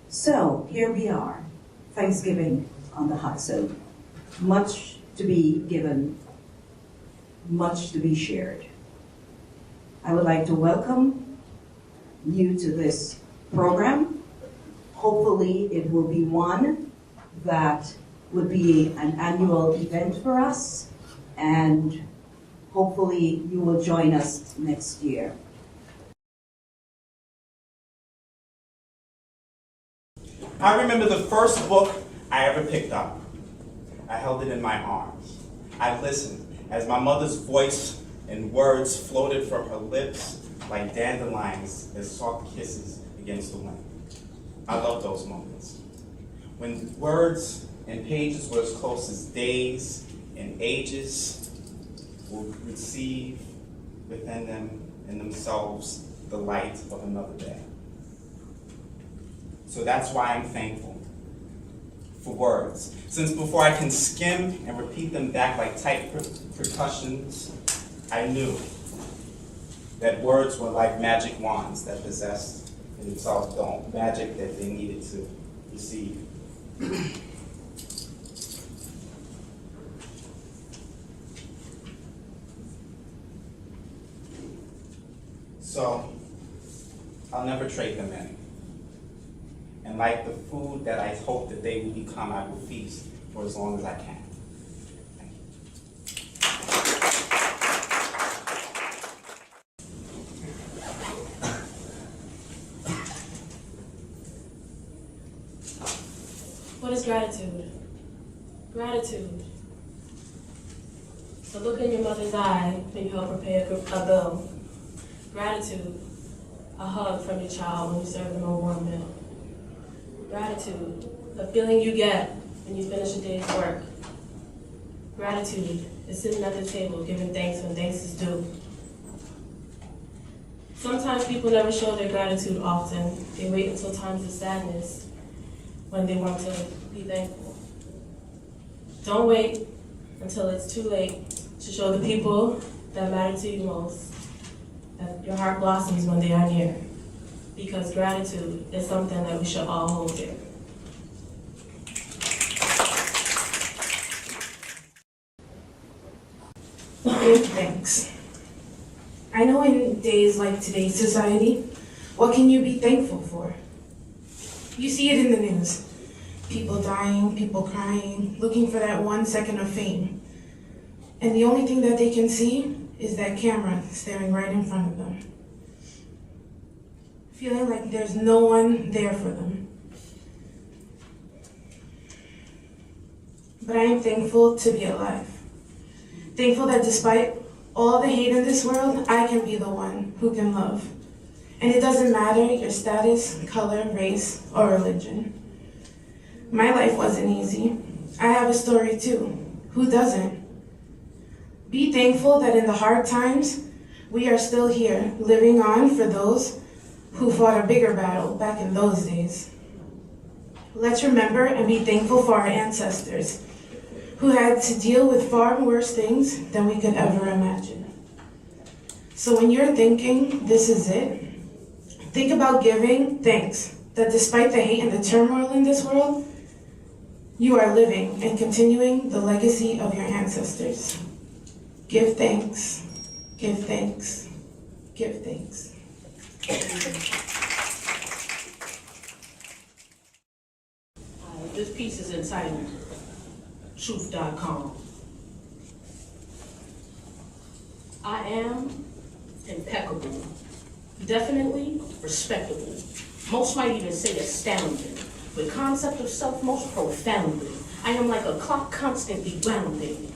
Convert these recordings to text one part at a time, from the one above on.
So here we are, Thanksgiving on the Hudson. Much to be given, much to be shared. I would like to welcome you to this program. Hopefully it will be one that would be an annual event for us, and hopefully you will join us next year. I remember the first book I ever picked up. I held it in my arms. I listened as my mother's voice and words floated from her lips like dandelions as soft kisses against the wind. I love those moments. When words and pages were as close as days and ages will receive within them and themselves the light of another day. So that's why I'm thankful for words. Since before I can skim and repeat them back like tight percussions, I knew that words were like magic wands that possessed in themselves the magic that they needed to receive. So I'll never trade them in. And like the food that I hope that they will become, I will feast for as long as I can. Thank you. What is gratitude? Gratitude. The look in your mother's eye when you help prepare a bill. Gratitude. A hug from your child when you serve them a warm meal. Gratitude, the feeling you get when you finish a day's work. Gratitude is sitting at the table giving thanks when thanks is due. Sometimes people never show their gratitude often. They wait until times of sadness when they want to be thankful. Don't wait until it's too late to show the people that matter to you most that your heart blossoms when they are near. Because gratitude is something that we should all hold dear. Give thanks. I know in days like today's society, what can you be thankful for? You see it in the news. People dying, people crying, looking for that 1 second of fame. And the only thing that they can see is that camera staring right in front of them. Feeling like there's no one there for them. But I am thankful to be alive. Thankful that despite all the hate in this world, I can be the one who can love. And it doesn't matter your status, color, race, or religion. My life wasn't easy. I have a story too. Who doesn't? Be thankful that in the hard times, we are still here, living on for those who fought a bigger battle back in those days. Let's remember and be thankful for our ancestors who had to deal with far worse things than we could ever imagine. So when you're thinking this is it, think about giving thanks that despite the hate and the turmoil in this world, you are living and continuing the legacy of your ancestors. Give thanks, give thanks, give thanks. This piece is entitled Truth.com. I am impeccable, definitely respectable, most might even say astounding, with concept of self most profoundly. I am like a clock constantly rounding.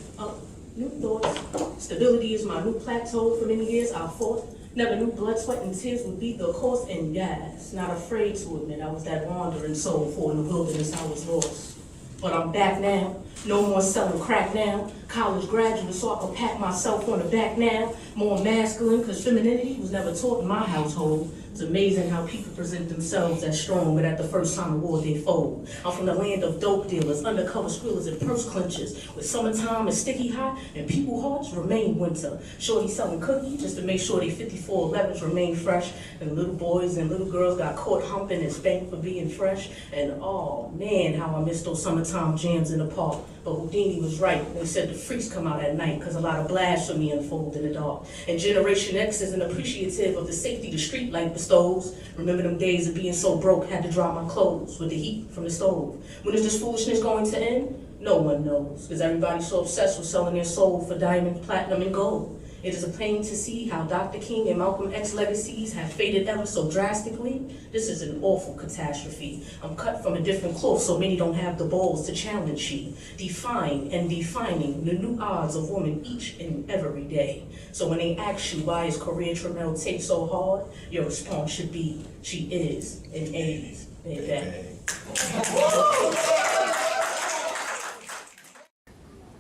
New thoughts, stability is my new plateau. For many years I fought, never knew blood, sweat, and tears would be the cause, and yes, not afraid to admit I was that wandering soul, for in the wilderness I was lost. But I'm back now, no more selling crack now, college graduate so I can pat myself on the back now, more masculine cause femininity was never taught in my household. It's amazing how people present themselves as strong, but at the first sign of war, they fold. I'm from the land of dope dealers, undercover squealers, and purse clenchers. With summertime is sticky hot, and people's hearts remain winter. Shorty selling cookies just to make sure they 5411s remain fresh. And little boys and little girls got caught humping and spanked for being fresh. And oh man, how I miss those summertime jams in the park. But Houdini was right. They said the freaks come out at night, because a lot of blasphemy unfold in the dark. And Generation X isn't appreciative of the safety the street light bestows. Remember them days of being so broke, had to dry my clothes with the heat from the stove. When is this foolishness going to end? No one knows, because everybody's so obsessed with selling their soul for diamond, platinum, and gold. It is a pain to see how Dr. King and Malcolm X legacies have faded ever so drastically. This is an awful catastrophe. I'm cut from a different cloth, so many don't have the balls to challenge she. Defying and defining the new odds of woman each and every day. So when they ask you why his career Trammell take so hard, your response should be, she is an A's, baby.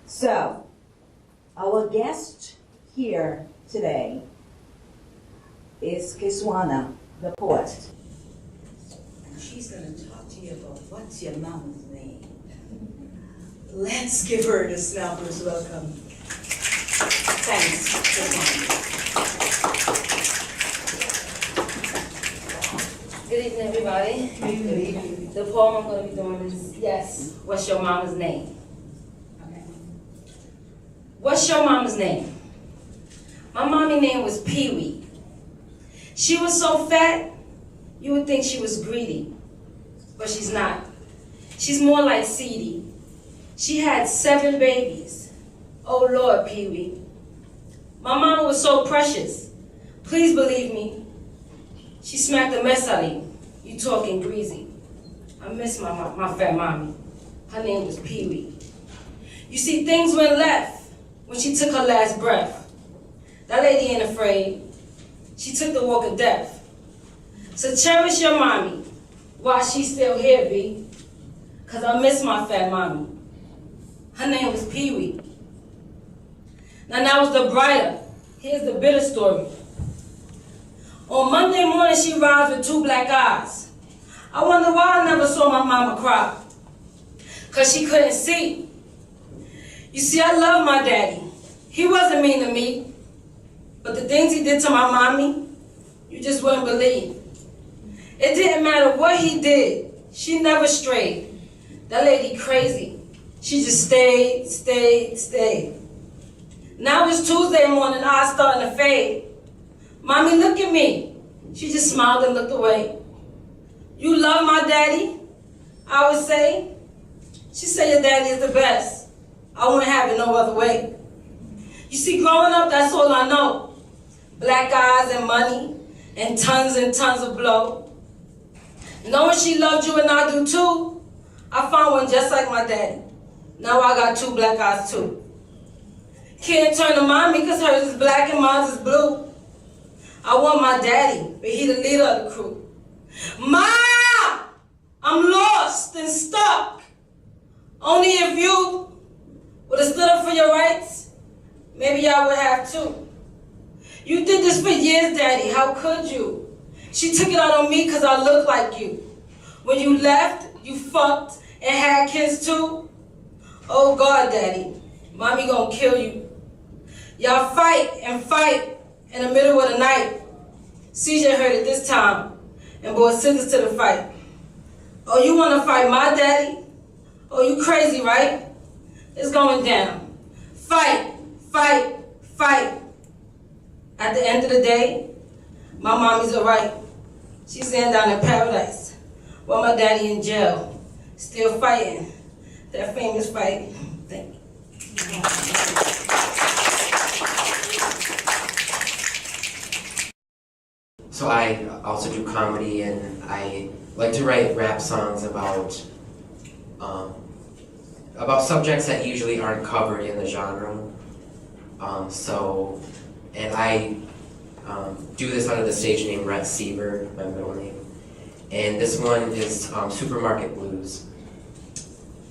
So, our guest here today is Kiswana, the poet. And she's going to talk to you about what's your mama's name. Let's give her the snappers welcome. Thanks, Kiswana. Good evening, everybody. Good evening. The poem I'm going to be doing is, yes, what's your mama's name? Okay. What's your mama's name? My mommy's name was Pee-wee. She was so fat, you would think she was greedy, but she's not. She's more like Seedy. She had 7 babies. Oh Lord, Pee-wee. My mama was so precious. Please believe me. She smacked the mess out of you. You talking greasy. I miss my fat mommy. Her name was Pee-wee. You see, things went left when she took her last breath. That lady ain't afraid. She took the walk of death. So cherish your mommy while she's still here, B. Cause I miss my fat mommy. Her name was Pee-wee. Now that was the brighter. Here's the bitter story. On Monday morning, she rides with 2 black eyes. I wonder why I never saw my mama cry. Cause she couldn't see. You see, I love my daddy. He wasn't mean to me. But the things he did to my mommy, you just wouldn't believe. It didn't matter what he did. She never strayed. That lady crazy. She just stayed. Now it's Tuesday morning, eyes starting to fade. Mommy, look at me. She just smiled and looked away. You love my daddy? I would say. She said your daddy is the best. I wouldn't have it no other way. You see, growing up, that's all I know. Black eyes and money and tons of blow. Knowing she loved you and I do too, I found one just like my daddy. Now I got 2 black eyes too. Can't turn to mommy because hers is black and mine is blue. I want my daddy, but he the leader of the crew. Ma! I'm lost and stuck. Only if you would have stood up for your rights, maybe I would have too. You did this for years, Daddy. How could you? She took it out on me because I look like you. When you left, you fucked and had kids too. Oh God, Daddy, Mommy gonna kill you. Y'all fight and fight in the middle of the night. CJ heard it this time and brought scissors to the fight. Oh, you wanna fight my daddy? Oh, you crazy, right? It's going down. Fight, fight, fight. At the end of the day, my mommy's all right. She's laying down in paradise, while my daddy in jail, still fighting that famous fight. Thank you. So I also do comedy, and I like to write rap songs about subjects that usually aren't covered in the genre. And I do this under the stage name Rhett Seaver, my middle name. And this one is Supermarket Blues.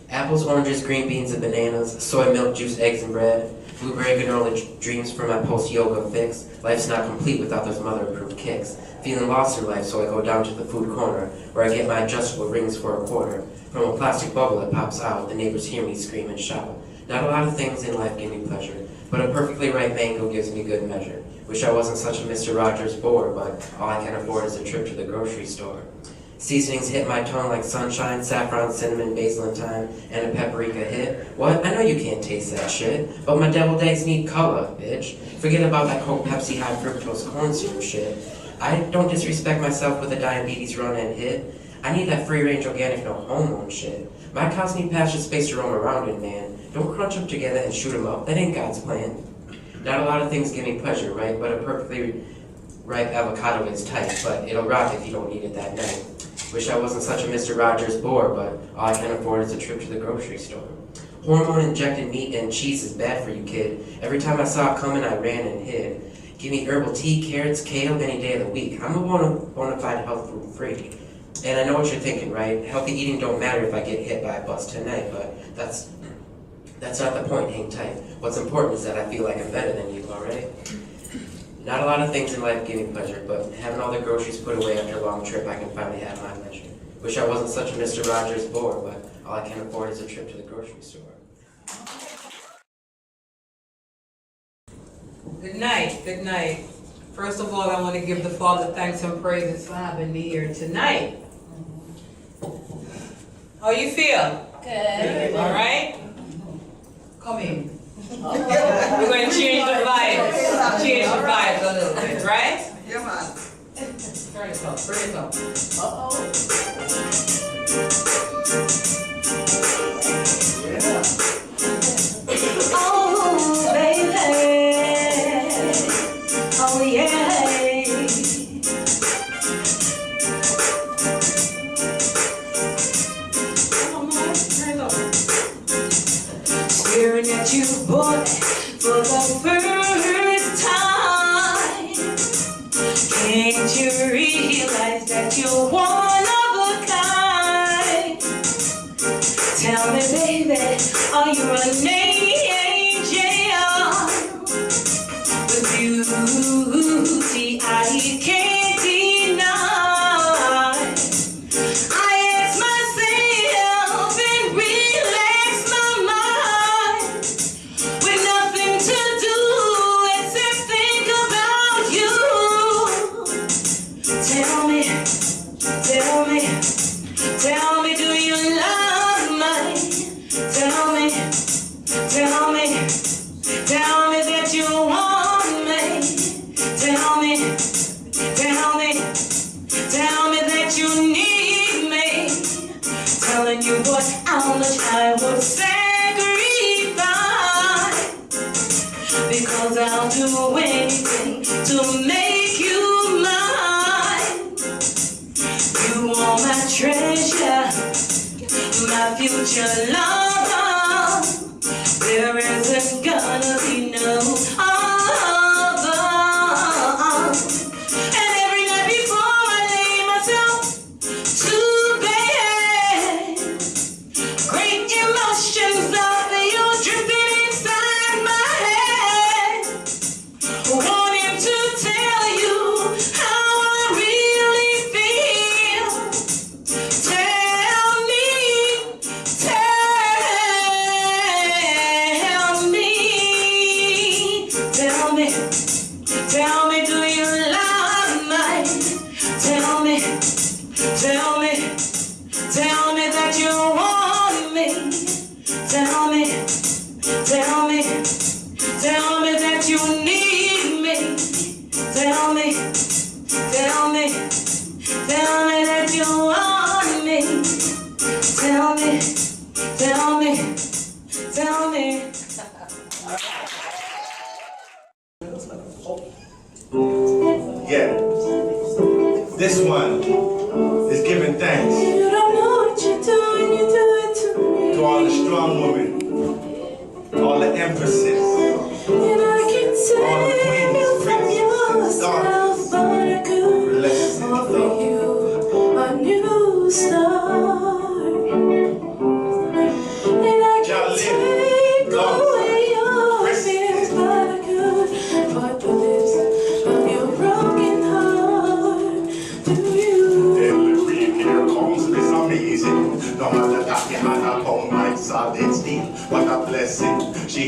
Apples, oranges, green beans, and bananas, soy milk, juice, eggs, and bread. Blueberry granola dreams for my post-yoga fix. Life's not complete without those mother-approved kicks. Feeling lost in life, so I go down to the food corner, where I get my adjustable rings for a quarter. From a plastic bubble that pops out, the neighbors hear me scream and shout. Not a lot of things in life give me pleasure, but a perfectly ripe mango gives me good measure. Wish I wasn't such a Mr. Rogers bore, but all I can afford is a trip to the grocery store. Seasonings hit my tongue like sunshine, saffron, cinnamon, basil, and thyme, and a paprika hit. What? I know you can't taste that shit, but my deviled eggs need color, bitch. Forget about that Coke, Pepsi, high fructose corn syrup shit. I don't disrespect myself with a diabetes run and hit. I need that free-range organic, no hormone shit. My cows need pasture space to roam around in, man. Don't crunch them together and shoot them up. That ain't God's plan. Not a lot of things give me pleasure, right? But a perfectly ripe avocado is tight, but it'll rot if you don't eat it that night. Wish I wasn't such a Mr. Rogers bore, but all I can afford is a trip to the grocery store. Hormone-injected meat and cheese is bad for you, kid. Every time I saw it coming, I ran and hid. Give me herbal tea, carrots, kale any day of the week. I'm a bona fide health food freak. And I know what you're thinking, right? Healthy eating don't matter if I get hit by a bus tonight, but that's not the point, hang tight. What's important is that I feel like I'm better than you, alright? Not a lot of things in life give me pleasure, but having all the groceries put away after a long trip, I can finally have my leisure. Wish I wasn't such a Mr. Rogers bore, but all I can afford is a trip to the grocery store. Good night, good night. First of all, I want to give the Father thanks and praises for having me here tonight. How you feel? Good. All right? Come in. We're going to change the vibes. Change the vibes a little bit, right? Yeah, man. Turn it up, bring it up. Uh-oh. Oh, baby. Oh, yeah. Staring at you, boy, for the first time. Can't you realize that you're one of a kind? Tell me, baby, are you an angel? With beauty I can't deny. Tell me, do you love me? Tell me that you want me. Tell me that you need me. Telling you what, how much I would sacrifice. Because I'll do anything to make you mine. You are my treasure, my future lover. There isn't gonna be no other. And every night before I lay myself to bed, great emotions of you dripping inside my head, wanting to tell you how I really feel. Tell me, do you love me? Tell me that you want me. Tell me that you need me. Tell me that you want me. Tell me. Yeah. This one is giving thanks You don't know what you're doing, you do it to me. to all the strong women, all the empresses, And I can all the tell queens, from princesses, yourself, but I could blessed offer you a new start. And I Y'all can live take long away your Christmas. fear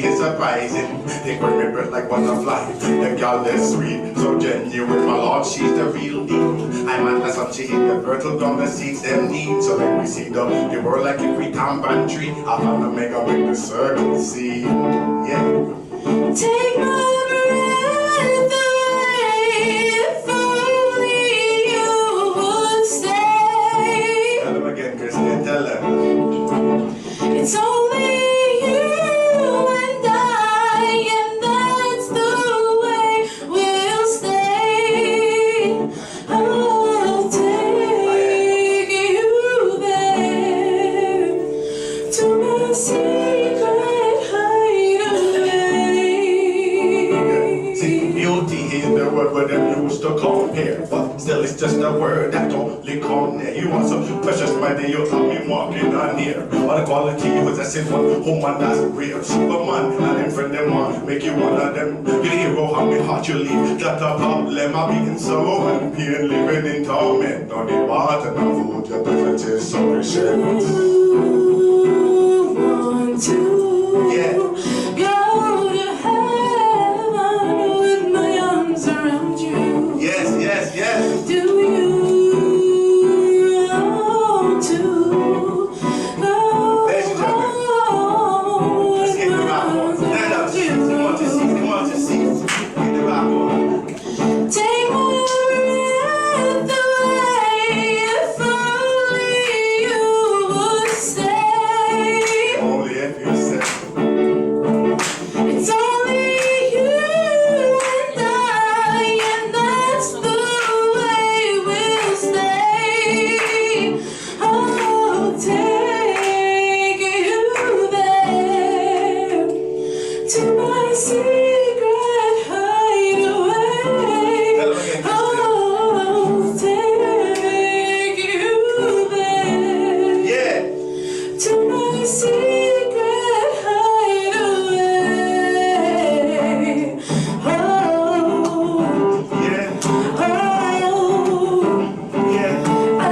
is surprising. They quick me breath like butterfly. The girl is sweet, so genuine. My lord, she's the real deal. I'm at the sun, she hit the fertile ground, the seeds them need. So let me see the world like a free compound tree. I found a mega with the circle seed. Yeah. Take my breath away, if only you would stay. Tell them again, Kristen, tell them. It's only you and I, and that's the way we'll stay. I'll take you there to my secret hideaway. See, beauty is the word where them used to compare, but still it's just a word that only come near. You are so precious, my dear, you have me walking on here. All the quality you possess in one woman that's real. Superman and them friend them want make you one of them. You the hero, how me heart you leave. That a problem, I be in sorrow and pain, living in torment. No the water, no food, your presence is so precious. Want to Yeah. go to heaven with my arms around you. Yes, yes, yes. Do you want to go Ladies and gentlemen, home let's with get the my rock on. arms Stand up, around they want to you? see, they want to see. Get the rock on. Take my breath away, if only you would stay. Only if you say. It's only you and I, and that's the way we'll stay. I'll take you there to my secret hideaway. Tell them again, Kristen. I'll take you there Yeah. to my secret hideaway. Oh, Yeah, oh, yeah. oh,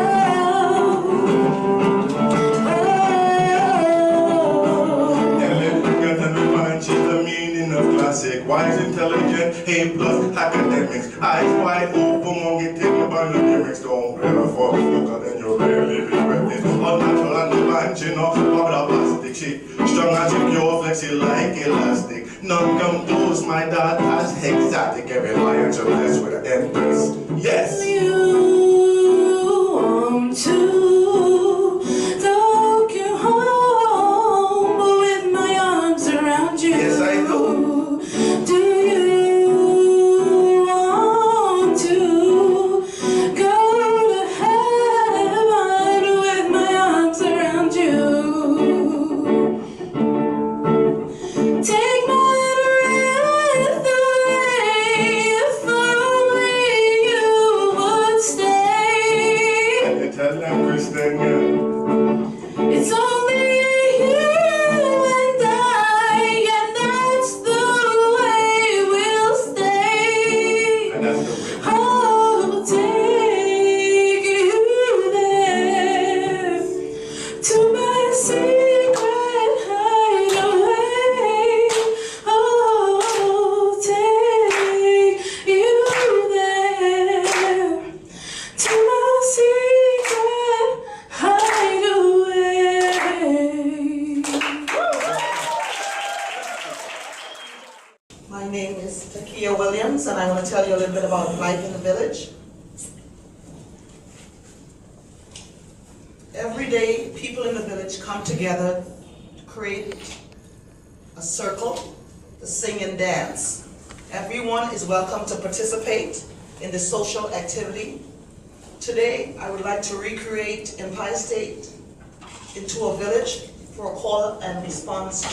And let me get to remind you the meaning of classic. Wise, intelligent, A plus academics. Eyes wide open, won't get taken by the gimmicks. Don't bear for because then you rarely regret it. Unnatural and divine, you know, of the plastic sheet. Strong and secure, flexy like elastic. None come close, my daughter's exotic. Every lion to bless with an empress. Yes. you want to take you home with my arms around you. Yes, I do. Do you want to go to heaven with my arms around you? Take my breath away, if only you would stay. And you tell them, Kristen, yeah. It's only you and I, and that's the way we'll stay. And that's the way. I'll take you there to my secret hideaway. I'll take you there to my secret hideaway. My name is Takia Williams, and I want to tell you a little bit about life in the village. Every day, people in the village come together to create a circle to sing and dance. Everyone is welcome to participate in the social activity. Today, I would like to recreate Empire State into a village for a call and response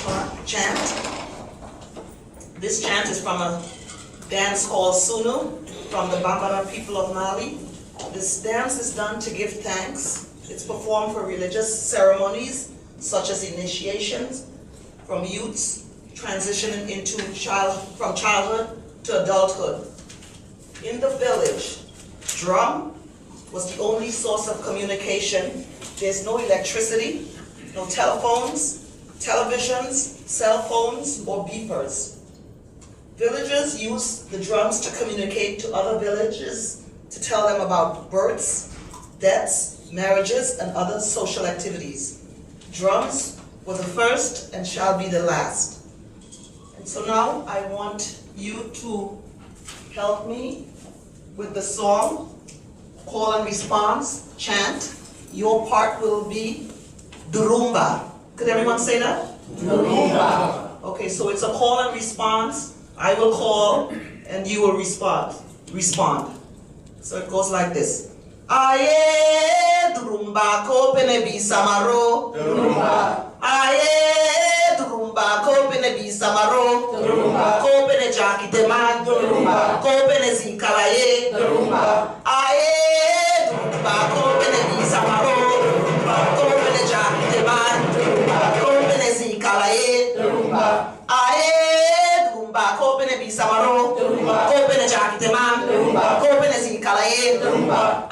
chant. This chant is from a dance called Sunu from the Bambara people of Mali. This dance is done to give thanks. It's performed for religious ceremonies such as initiations, from youths transitioning into from childhood to adulthood. In the village, drum was the only source of communication. There's no electricity, no telephones, televisions, cell phones, or beepers. Villagers use the drums to communicate to other villages, to tell them about births, deaths, marriages, and other social activities. Drums were the first and shall be the last. And so now I want you to help me with the song, call and response, chant. Your part will be Durumba. Could everyone say that? Durumba. Okay, so it's a call and response. I will call and you will respond. So it goes like this. Aye, Durumba, kopene bisamaro. Durumba. Aye, Durumba, kopene bisamaro. Durumba. Kopene jakite man. Durumba. Kopene zinkalaye. Durumba. Aye, Durumba, kopene bisamaro. Durumba. Kopene jakite man. Durumba. Kopene zinkalaye. Durumba. Aye, Durumba, kopene bisamaro. Durumba. Kopene jakite man. Durumba. Kopene zinkalaye. Durumba.